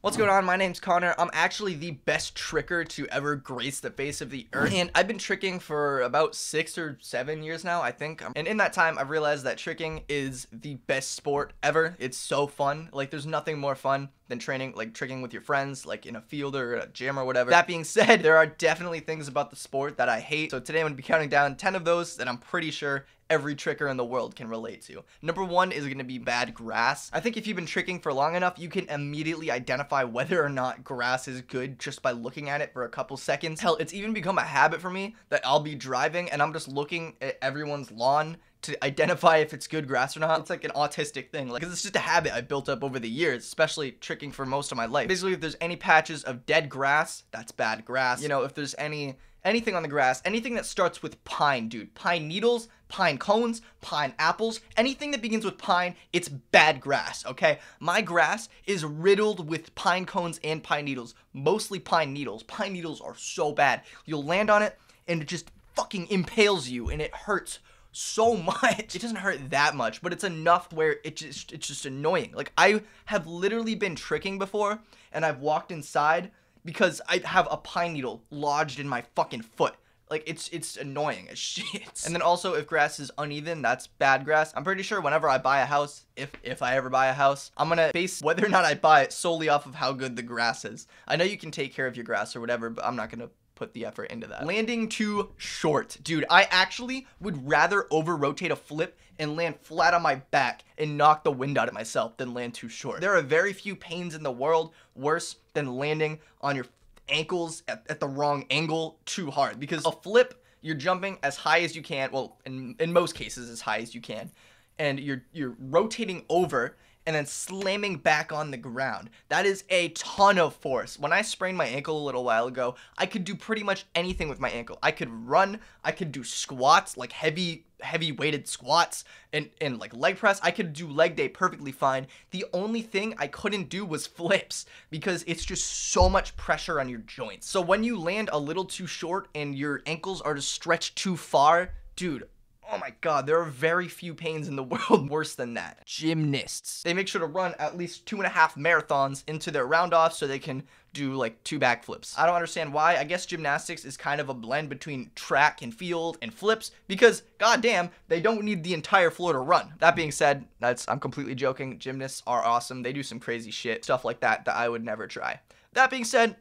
What's going on? My name's Connor. I'm actually the best tricker to ever grace the face of the earth. And I've been tricking for about 6 or 7 years now, I think. And in that time, I've realized that tricking is the best sport ever. It's so fun. Like, there's nothing more fun than training, like tricking with your friends, like in a field or a gym or whatever. That being said, there are definitely things about the sport that I hate. So today I'm gonna be counting down 10 of those that I'm pretty sure every tricker in the world can relate to. Number 1 is going to be bad grass. I think if you've been tricking for long enough, you can immediately identify whether or not grass is good just by looking at it for a couple seconds. Hell, it's even become a habit for me that I'll be driving and I'm just looking at everyone's lawn to identify if it's good grass or not. It's like an autistic thing, like, 'cause it's just a habit I built up over the years, especially tricking for most of my life. Basically, if there's any patches of dead grass, that's bad grass. You know, if there's anything on the grass, anything that starts with pine, dude, pine needles, pine cones, pine apples, anything that begins with pine, it's bad grass, okay? My grass is riddled with pine cones and pine needles, mostly pine needles. Pine needles are so bad. You'll land on it and it just fucking impales you and it hurts so much. It doesn't hurt that much, but it's enough where it's just annoying. Like, I have literally been tricking before and I've walked inside because I have a pine needle lodged in my fucking foot. Like, it's annoying as shit. And then also, if grass is uneven, that's bad grass. I'm pretty sure whenever I buy a house, if I ever buy a house, I'm gonna base whether or not I buy it solely off of how good the grass is. I know you can take care of your grass or whatever, but I'm not gonna put the effort into that. Landing too short. Dude, I actually would rather over-rotate a flip and land flat on my back and knock the wind out of myself than land too short. There are very few pains in the world worse than landing on your ankles at the wrong angle too hard, because a flip, you're jumping as high as you can, well, in most cases as high as you can, and you're rotating over and then slamming back on the ground. That is a ton of force. When I sprained my ankle a little while ago, I could do pretty much anything with my ankle. I could run, I could do squats, like heavy weighted squats, and like leg press. I could do leg day perfectly fine. The only thing I couldn't do was flips, because it's just so much pressure on your joints. So when you land a little too short and your ankles are just stretched too far, dude, oh my god, there are very few pains in the world worse than that. Gymnasts. They make sure to run at least 2.5 marathons into their round-off so they can do like 2 backflips. I don't understand why. I guess gymnastics is kind of a blend between track and field and flips, because goddamn, they don't need the entire floor to run. That being said, I'm completely joking. Gymnasts are awesome. They do some crazy shit, stuff like that I would never try. That being said,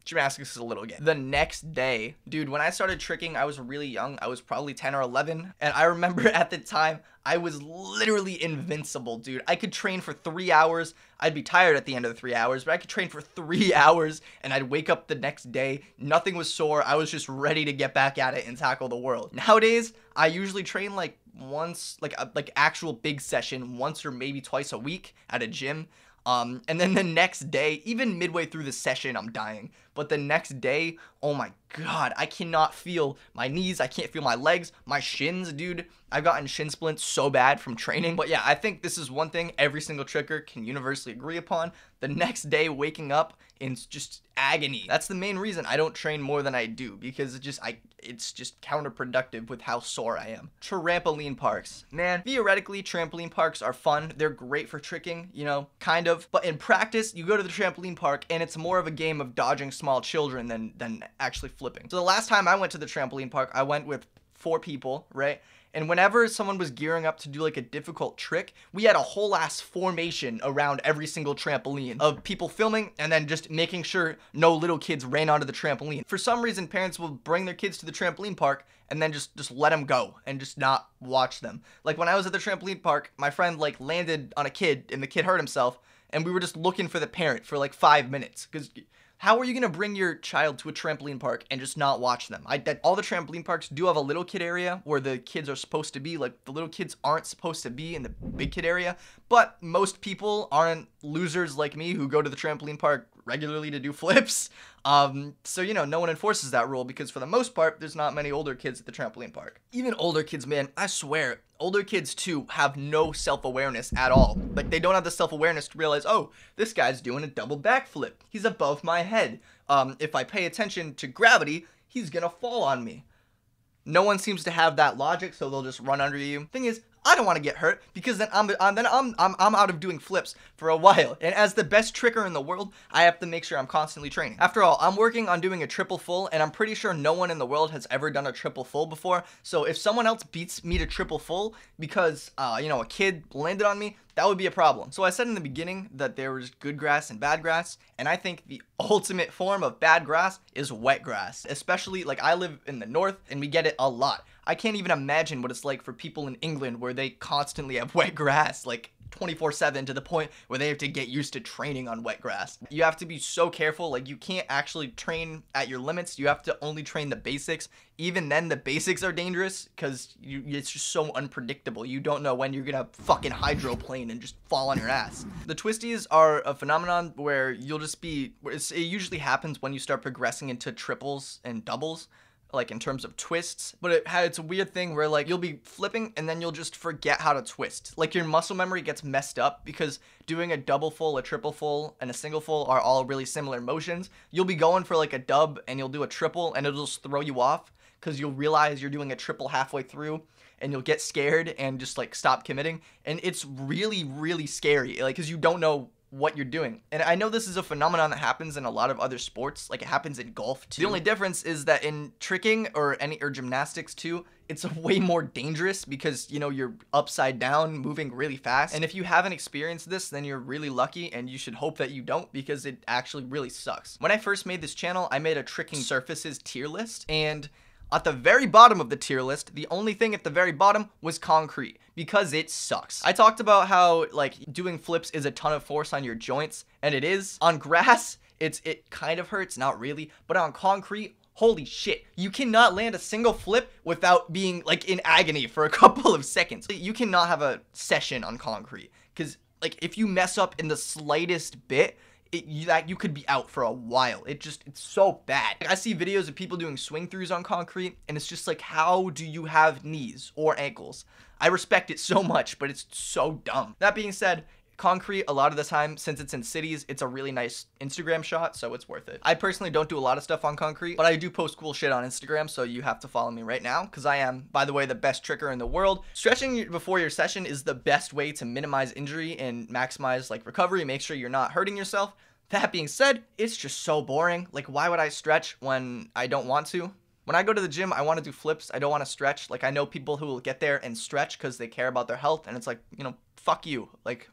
gymnastics is a little gay. The next day, dude, when I started tricking, I was really young. I was probably 10 or 11. And I remember at the time, I was literally invincible, dude. I could train for 3 hours. I'd be tired at the end of the 3 hours, but I could train for 3 hours and I'd wake up the next day. Nothing was sore. I was just ready to get back at it and tackle the world. Nowadays, I usually train like once, like actual big session, once or maybe twice a week at a gym. And then the next day, even midway through the session, I'm dying. But the next day, oh my god, I cannot feel my knees. I can't feel my legs, my shins, dude. I've gotten shin splints so bad from training. But yeah, I think this is one thing every single tricker can universally agree upon. The next day, waking up in just agony. That's the main reason I don't train more than I do, because it's just counterproductive with how sore I am. Trampoline parks. Man, theoretically, trampoline parks are fun. They're great for tricking, you know, kind of. But in practice, you go to the trampoline park and it's more of a game of dodging small children than actually flipping. So the last time I went to the trampoline park, I went with 4 people, right? And whenever someone was gearing up to do like a difficult trick, we had a whole ass formation around every single trampoline of people filming and then just making sure no little kids ran onto the trampoline. For some reason, parents will bring their kids to the trampoline park and then just let them go and just not watch them. Like when I was at the trampoline park, my friend like landed on a kid and the kid hurt himself, and we were just looking for the parent for like 5 minutes, because how are you gonna bring your child to a trampoline park and just not watch them? All the trampoline parks do have a little kid area where the kids are supposed to be. Like, the little kids aren't supposed to be in the big kid area, but most people aren't losers like me who go to the trampoline park regularly to do flips. So, you know, no one enforces that rule, because for the most part, there's not many older kids at the trampoline park. Even older kids, man, I swear, older kids too have no self-awareness at all. Like, they don't have the self-awareness to realize, oh, this guy's doing a double backflip. He's above my head. If I pay attention to gravity, he's gonna fall on me. No one seems to have that logic, so they'll just run under you. Thing is, I don't want to get hurt because then I'm out of doing flips for a while. And as the best tricker in the world, I have to make sure I'm constantly training. After all, I'm working on doing a triple full, and I'm pretty sure no one in the world has ever done a triple full before. So if someone else beats me to triple full because you know, a kid landed on me, that would be a problem. So I said in the beginning that there was good grass and bad grass, and I think the ultimate form of bad grass is wet grass. Especially, like, I live in the north and we get it a lot. I can't even imagine what it's like for people in England where they constantly have wet grass, like 24/7, to the point where they have to get used to training on wet grass. You have to be so careful. Like, you can't actually train at your limits. You have to only train the basics. Even then, the basics are dangerous because it's just so unpredictable. You don't know when you're gonna fucking hydroplane and just fall on your ass. The twisties are a phenomenon where you'll just be, it usually happens when you start progressing into triples and doubles, like in terms of twists, but it's a weird thing where, like, you'll be flipping and then you'll just forget how to twist. Like, your muscle memory gets messed up because doing a double full, a triple full, and a single full are all really similar motions. You'll be going for like a dub and you'll do a triple and it'll just throw you off because you'll realize you're doing a triple halfway through and you'll get scared and just like stop committing. And it's really, really scary, like, because you don't know what you're doing. And I know this is a phenomenon that happens in a lot of other sports, like it happens in golf too. The only difference is that in tricking or gymnastics too, it's way more dangerous because, you know, you're upside down moving really fast. And if you haven't experienced this, then you're really lucky, and you should hope that you don't, because it actually really sucks. When I first made this channel, I made a tricking surfaces tier list, and at the very bottom of the tier list, the only thing at the very bottom was concrete, because it sucks. I talked about how, like, doing flips is a ton of force on your joints, and it is. On grass, it kind of hurts, not really, but on concrete, holy shit, you cannot land a single flip without being, like, in agony for a couple of seconds. You cannot have a session on concrete, because, like, if you mess up in the slightest bit, you could be out for a while. It's so bad. I see videos of people doing swing throughs on concrete, and it's just like, how do you have knees or ankles? I respect it so much, but it's so dumb. That being said, concrete, a lot of the time, since it's in cities, it's a really nice Instagram shot, so it's worth it. I personally don't do a lot of stuff on concrete, but I do post cool shit on Instagram, so you have to follow me right now, because I am, by the way, the best tricker in the world. Stretching before your session is the best way to minimize injury and maximize, like, recovery. Make sure you're not hurting yourself. That being said, it's just so boring. Like, why would I stretch when I don't want to? When I go to the gym, I want to do flips. I don't want to stretch. Like, I know people who will get there and stretch because they care about their health, and it's like, you know, fuck you. Like,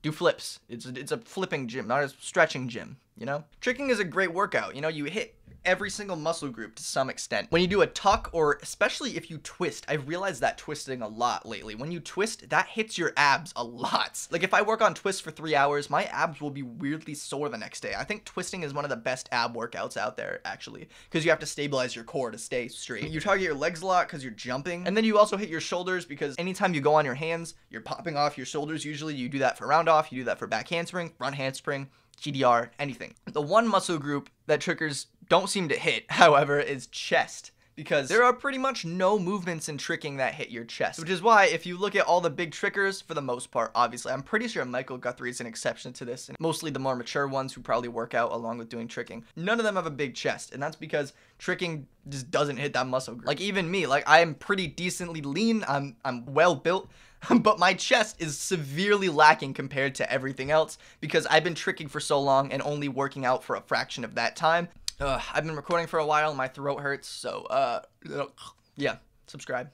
do flips. It's a flipping gym, not a stretching gym, you know? Tricking is a great workout. You know, you hit every single muscle group to some extent. When you do a tuck, or especially if you twist, I've realized that twisting a lot lately. When you twist, that hits your abs a lot. Like, if I work on twists for 3 hours, my abs will be weirdly sore the next day. I think twisting is one of the best ab workouts out there, actually, because you have to stabilize your core to stay straight. You target your legs a lot because you're jumping, and then you also hit your shoulders, because anytime you go on your hands, you're popping off your shoulders. Usually you do that for round off, you do that for back handspring, front handspring, GDR, anything. The one muscle group that trickers don't seem to hit, however, is chest, because there are pretty much no movements in tricking that hit your chest, which is why if you look at all the big trickers, for the most part, obviously, I'm pretty sure Michael Guthrie is an exception to this, and mostly the more mature ones who probably work out along with doing tricking, none of them have a big chest, and that's because tricking just doesn't hit that muscle group. Like, even me, like, I am pretty decently lean, I'm well built, but my chest is severely lacking compared to everything else, because I've been tricking for so long and only working out for a fraction of that time. I've been recording for a while and my throat hurts, so yeah, subscribe.